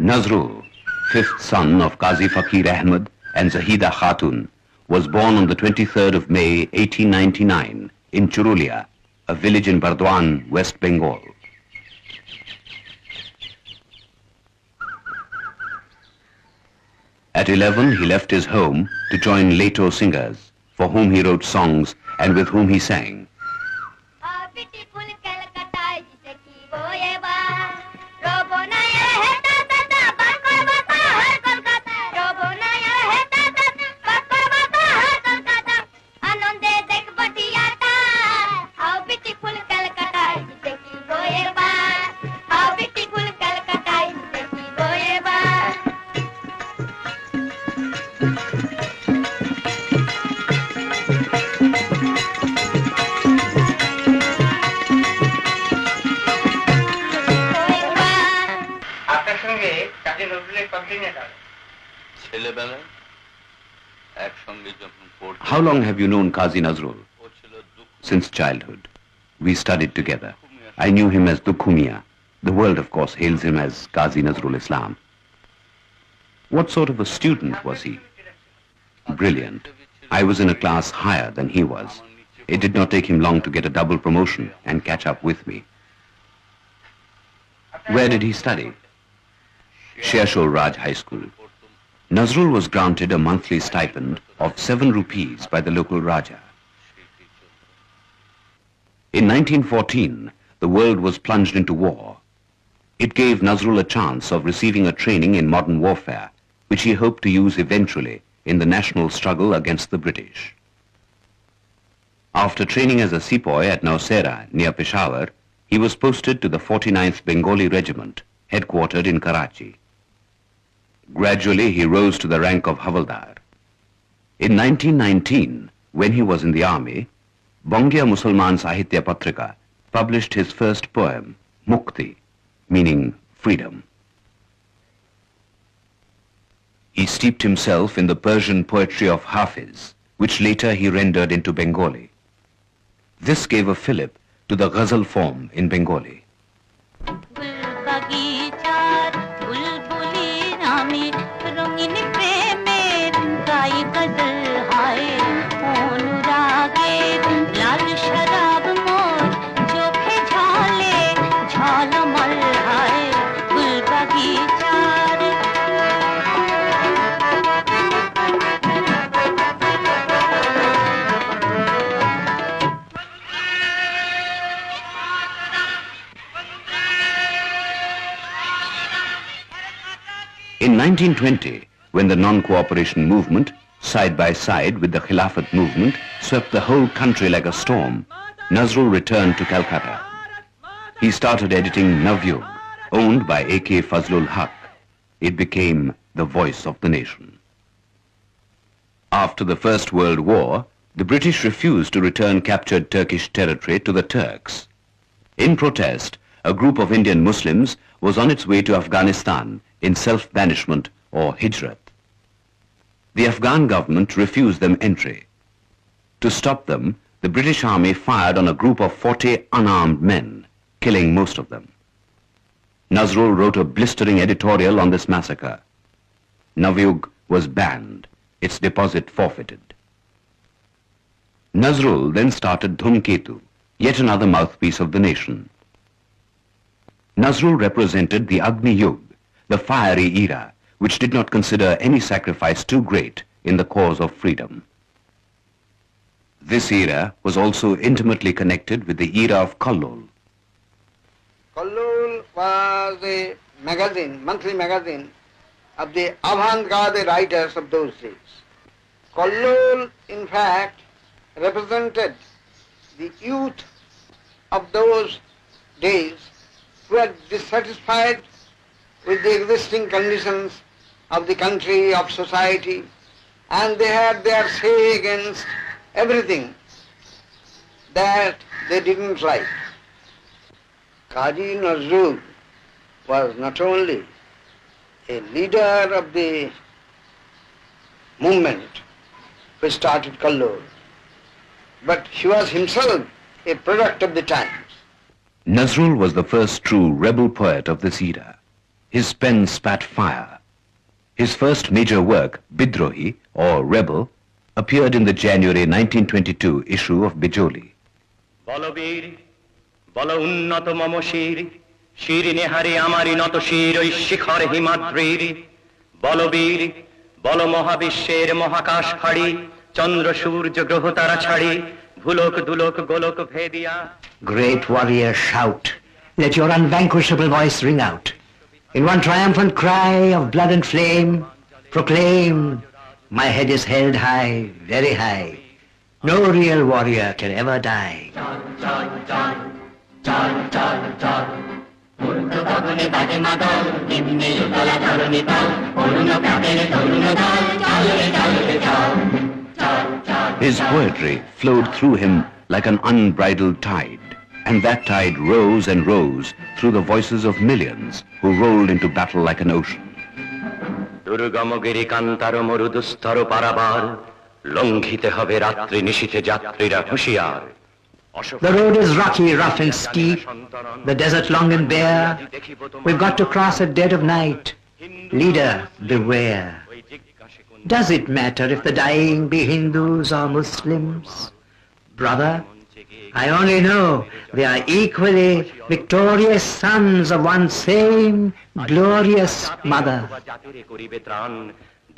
Nazrul, fifth son of Qazi Fakir Ahmad and Zahida Khatun, was born on the 23rd of May 1899 in Churulia, a village in Bardwan, West Bengal. At 11, he left his home to join Leto singers, for whom he wrote songs and with whom he sang. How long have you known Qazi Nazrul? Since childhood. We studied together. I knew him as Dukhumia. The world, of course, hails him as Qazi Nazrul Islam. What sort of a student was he? Brilliant. I was in a class higher than he was. It did not take him long to get a double promotion and catch up with me. Where did he study? Shershore Raj High School. Nazrul was granted a monthly stipend of 7 rupees by the local Raja. In 1914, the world was plunged into war. It gave Nazrul a chance of receiving a training in modern warfare, which he hoped to use eventually in the national struggle against the British. After training as a sepoy at Nausera, near Peshawar, he was posted to the 49th Bengali Regiment, headquartered in Karachi. Gradually, he rose to the rank of Havaldar. In 1919, when he was in the army, Bangiya Musalman Sahitya Patrika published his first poem, Mukti, meaning freedom. He steeped himself in the Persian poetry of Hafiz, which later he rendered into Bengali. This gave a fillip to the ghazal form in Bengali. In 1920, when the non-cooperation movement, side by side with the Khilafat movement, swept the whole country like a storm, Nazrul returned to Calcutta. He started editing Navyug, owned by A.K. Fazlul Haq. It became the voice of the nation. After the First World War, the British refused to return captured Turkish territory to the Turks. In protest, a group of Indian Muslims was on its way to Afghanistan in self-banishment or hijrat. The Afghan government refused them entry. To stop them, the British Army fired on a group of 40 unarmed men, killing most of them. Nazrul wrote a blistering editorial on this massacre. Navyug was banned, its deposit forfeited. Nazrul then started Dhumketu, yet another mouthpiece of the nation. Nazrul represented the Agni Yug, the fiery era, which did not consider any sacrifice too great in the cause of freedom. This era was also intimately connected with the era of Kallol. Kallol was a magazine, monthly magazine of the avant-garde writers of those days. Kallol, in fact, represented the youth of those days who were dissatisfied with the existing conditions of the country, of society, and they had their say against everything that they didn't like. Qazi Nazrul was not only a leader of the movement which started Kallol, but he was himself a product of the times. Nazrul was the first true rebel poet of this era. his pen spat fire. His first major work, Bidrohi, or Rebel, appeared in the January 1922 issue of Bijoli. Balbir বল উন্নত মম শির শির নেহারে আমারি নত শির ওই শিখর হিমাদ্রির বলবীর বল মহাবিশ্বের মহাকাশ ফাড়ি চন্দ্র সূর্য গ্রহ তারা ছাড়ি ভুলক দুলক গোলক ভেদিয়া. Great warrior, shout. Let your unvanquishable voice ring out. In one triumphant cry of blood and flame, proclaim, my head is held high, very high. No real warrior can ever die. His poetry flowed through him like an unbridled tide, and that tide rose and rose through the voices of millions who rolled into battle like an ocean. Durgamgiri কান্তার মরুদুস্তর পারাবার লঙ্ঘিতে হবে রাত্রি নিশীথে যাত্রীরা হুঁশিয়ার. The road is rocky, rough and steep, the desert long and bare. We've got to cross at dead of night. Leader, beware. Does it matter if the dying be Hindus or Muslims? Brother, I only know they are equally victorious sons of one same glorious mother.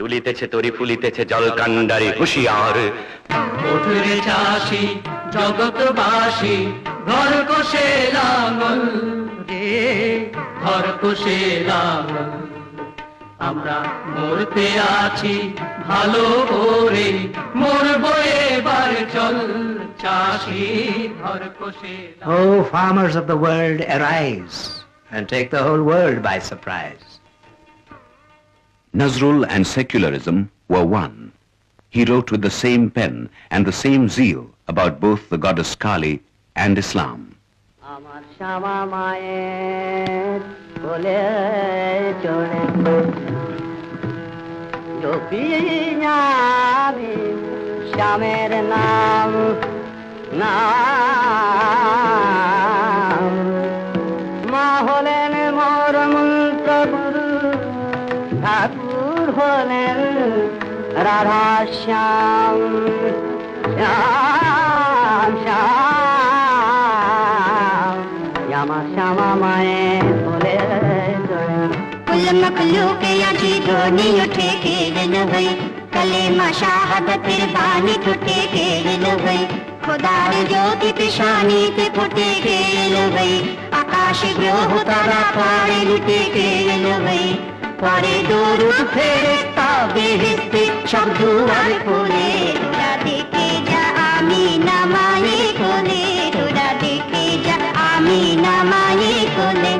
দুলিতেছে তরি ফুলিতেছে জলকান্ডারি হুঁশিয়ার. ওঠরে চাষি জগৎবাসী ঘর কষে লাঙল রে ঘর কষে লাঙল. আমরা মরতে আছি ভালো করে মরবো এবার চল চাষি ঘর কষে. Oh, farmers of the world, arise and take the whole world by surprise. Nazrul and secularism were one. He wrote with the same pen and the same zeal about both the goddess Kali and Islam. আমার শ্যামা মায়ের বলে চলে জপিয়ামি শ্যামের নাম নাম মা হলেন মোর মন্ত্র গুরু ঠাকুর হলেন রাধা শ্যাম শ্যাম শ্যাম আমার শ্যামা মায়ের বলে कुल मखलूक याजी ध्वनि उठे केरल भई कलेमा शहादत बानी टूटे केरल भई खुदार ज्योति पिशानी ते फुटे केरल भई आकाश ग्रह तारा पारे लुटे केरल भई पारे दूर फेरता बेहिस्ते सब दुआर खोले তোরা দেখে যা আমি নামায়ে কোলে তোরা দেখে যা আমি নামায়ে কোলে.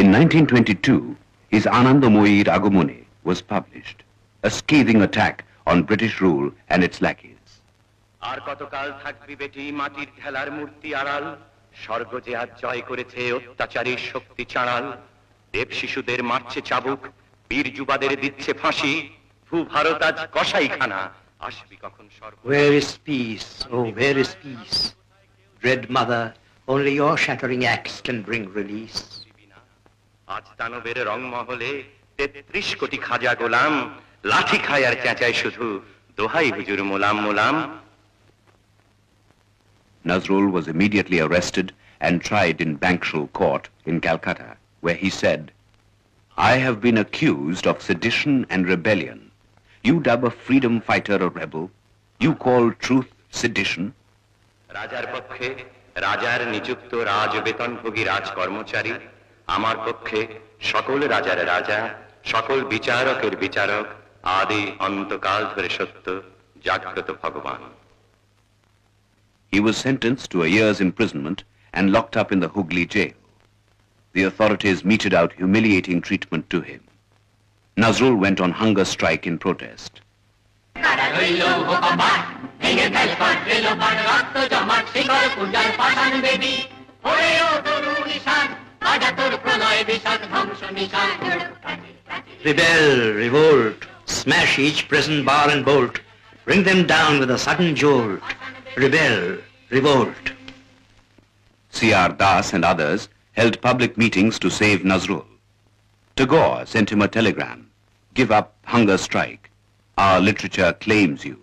In 1922, his Anandamoyi Ragumuni was published, a scathing attack on British rule and its lackeys. আর কতকাল থাকবি বেটি মাটির ঢেলার মূর্তি আড়াল স্বর্গ যে আজ জয় করেছে অত্যাচারী শক্তি চাড়াল দেব শিশুদের মারছে চাবুক বীর যুবাদের দিচ্ছে ফাঁসি ভূ ভারত আজ কসাইখানা আসবি কখন সর্ব. Where is peace? Oh, where is peace? Dread mother, only your shattering axe can bring release. আজ দানবের রংমহলে ৩৩ কোটি খাজা গোলাম লাঠি খায় আর চেঁচায় শুধু দোহাই হুজুর মোলাম মোলাম. Nazrul was immediately arrested and tried in Bankshal Court in Calcutta, where he said, I have been accused of sedition and rebellion. You dub a freedom fighter a rebel. You call truth sedition. রাজার পক্ষে রাজার নিযুক্ত রাজবেতনভোগী রাজ কর্মচারী আমার পক্ষে সকল রাজার রাজা সকল বিচারকের বিচারক আদি অন্তকাল ধরে সত্য জাগ্রত ভগবান. He was sentenced to a year's imprisonment and locked up in the Hooghly jail. The authorities meted out humiliating treatment to him. Nazrul went on hunger strike in protest. Rebel, revolt, smash each prison bar and bolt, bring them down with a sudden jolt. Rebel, revolt. C.R. Das and others held public meetings to save Nazrul. Tagore sent him a telegram, "Give up hunger strike. Our literature claims you."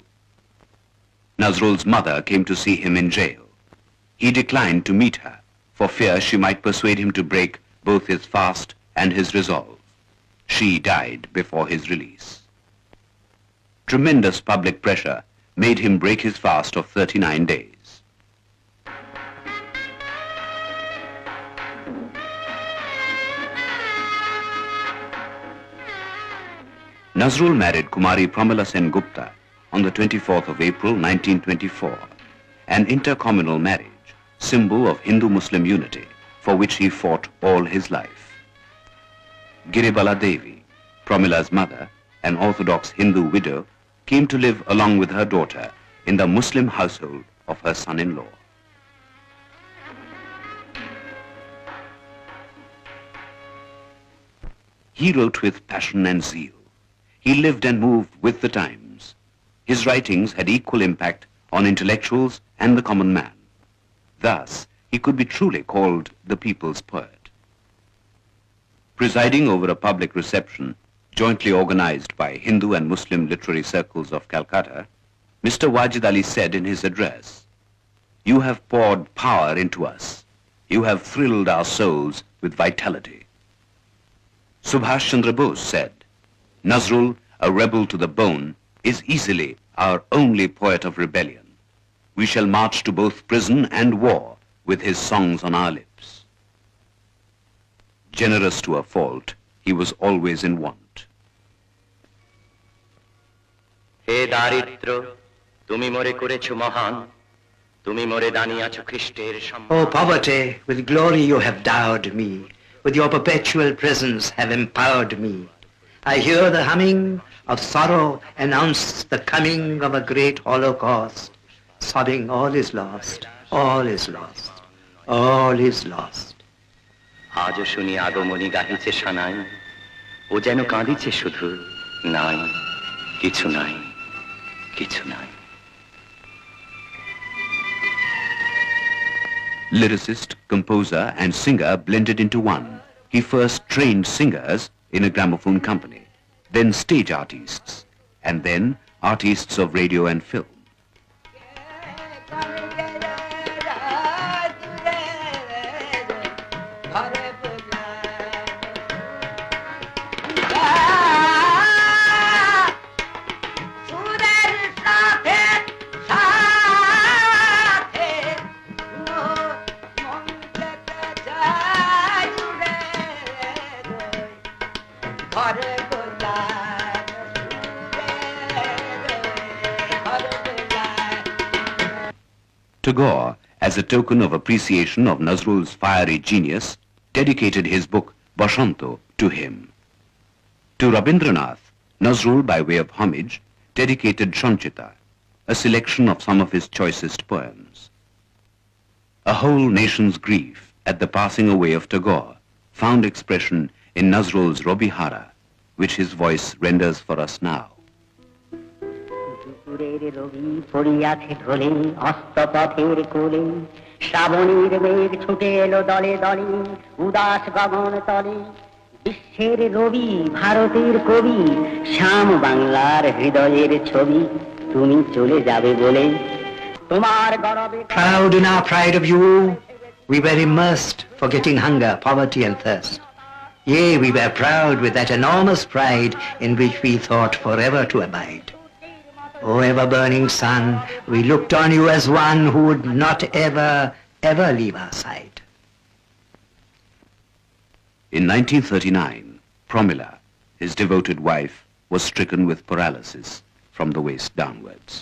Nazrul's mother came to see him in jail. He declined to meet her for fear she might persuade him to break both his fast and his resolve. She died before his release. Tremendous public pressure made him break his fast of 39 days. Nazrul married Kumari Pramila Sen Gupta on the 24th of April 1924, an intercommunal marriage, symbol of Hindu-Muslim unity, for which he fought all his life. Giribala Devi, Pramila's mother, an Orthodox Hindu widow, came to live along with her daughter in the Muslim household of her son-in-law. He wrote with passion and zeal. He lived and moved with the times. His writings had equal impact on intellectuals and the common man. Thus, he could be truly called the people's poet. Presiding over a public reception jointly organized by Hindu and Muslim literary circles of Calcutta, Mr. Wajid Ali said in his address, "You have poured power into us. You have thrilled our souls with vitality." Subhash Chandra Bose said, "Nazrul, a rebel to the bone, is easily our only poet of rebellion. We shall march to both prison and war with his songs on our lips." Generous to a fault, he was always in want. হে দারিদ্র, তুমি মোরে করেছো মহান, তুমি মোরে দানিয়াছো খ্রিস্টের সম্মান। O poverty, with glory you have dowered me, with your perpetual presence have empowered me. I hear the humming of sorrow announce the coming of a great holocaust, sobbing all is lost, all is lost, all is lost. আজও শুনি আগমনী গাহিছে সানাই, ও যেন কাঁদিছে শুধু, নাই কিছু নাই, কিছু নাই। Lyricist, composer, and singer blended into one. He first trained singers in a gramophone company, then stage artists, and then artists of radio and film. Tagore, as a token of appreciation of Nazrul's fiery genius, dedicated his book Bashanto to him. To Rabindranath, Nazrul, by way of homage, dedicated Sanchita, a selection of some of his choicest poems. A whole nation's grief at the passing away of Tagore found expression in Nazrul's Robihara, which his voice renders for us now. রবি পড়িয়াছে ঢলে অস্তপথের কোলে, শ্রাবণীর মেঘ ছুটে এলো দলে দলে উদাস গগন তলে। বিশ্বের রবি ভারতের কবি, শ্যাম বাংলার হৃদয়ের ছবি, তুমি চলে যাবে বলে তোমার গরবে। Proud in our pride of you, we were immersed, forgetting hunger, poverty, and thirst. Yea, we were proud with that enormous pride in which we thought forever to abide. O ever-burning sun, we looked on you as one who would not ever, ever leave our side. In 1939, Pramila, his devoted wife, was stricken with paralysis from the waist downwards.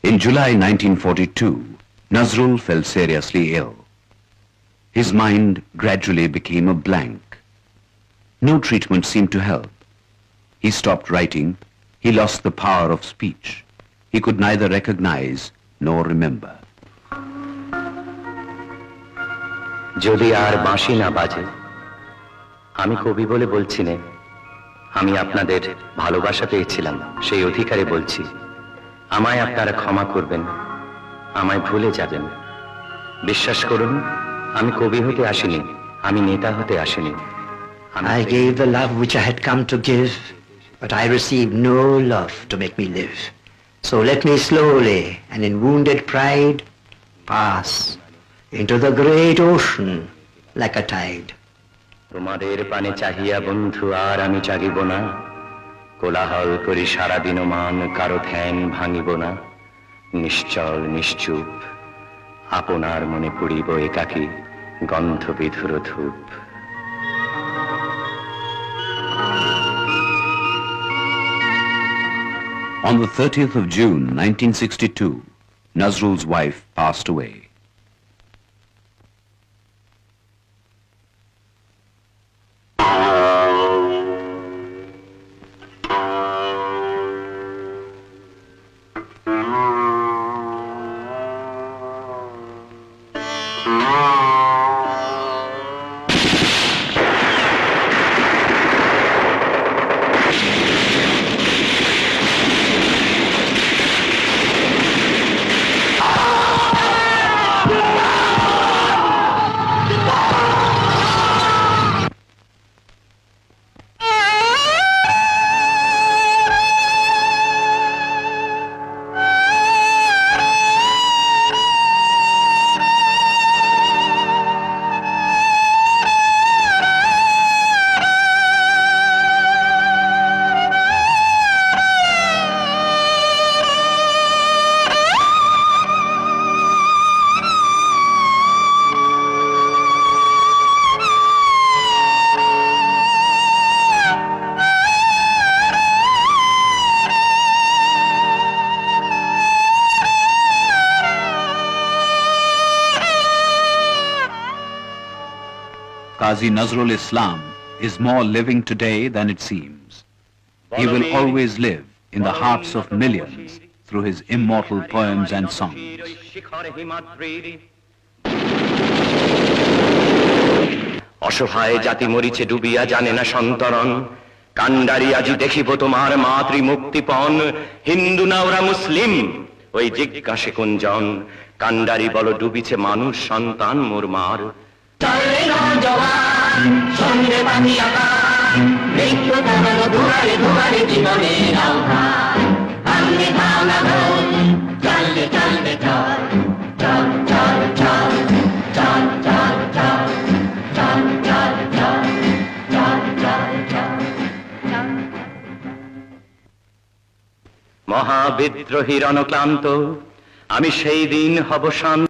In July 1942, Nazrul fell seriously ill. His mind gradually became a blank. No treatment seemed to help. He stopped writing. He lost the power of speech. He could neither recognize nor remember. যদি আর বাঁশি না বাজে, আমি কবি বলে বলছি না, আমি আপনাদের ভালোবাসা পেয়েছিলাম, সেই অধিকারে বলছি, আমায় আপনারা ক্ষমা করবেন, আমায় ভুলে যাবেন। বিশ্বাস করুন, আমি কবি হতে আসিনি, আমি নেতা হতে আসিনি। I gave the love which I had come to give, but I received no love to make me live. So let me slowly and in wounded pride pass into the great ocean like a tide. তোমাদের পানে চাহিয়া বন্ধু আর আমি জাগিব না, কোলাহল করি সারাদিন মান, কারো ধ্যান ভাঙিব না। নিশ্চল নিশ্চুপ আপনার মনে পুড়িব একাকী গন্ধ বিধুর ধূপ। On the 30th of June, 1962, Nazrul's wife passed away. Qazi Nazrul Islam is more living today than it seems. He will always live in the hearts of millions through his immortal poems and songs. অসহায় জাতি মরিছে ডুবিয়া, জানে না সন্তরণ, কান্ডারি আজি দেখিব তোমার মাতৃ মুক্তিপণ। হিন্দু না ওরা মুসলিম, ওই জিজ্ঞাসে কুঞ্জন, কান্ডারি বল ডুবিছে মানুষ সন্তান মোর মার। চলে নওজওয়ান, সঙ্গে পাখি আকাশ, মৃত্যু তরল দুয়ারে দুয়ারে জীবনের আহ্বান। ভাঙলে ভাঙা ঘর, চললে চললে চল, চল চল চল, চল চল চল, চল চল চল, চল চল চল। মহাবিদ্রোহী রণক্লান্ত, আমি সেই দিন হব শান্ত।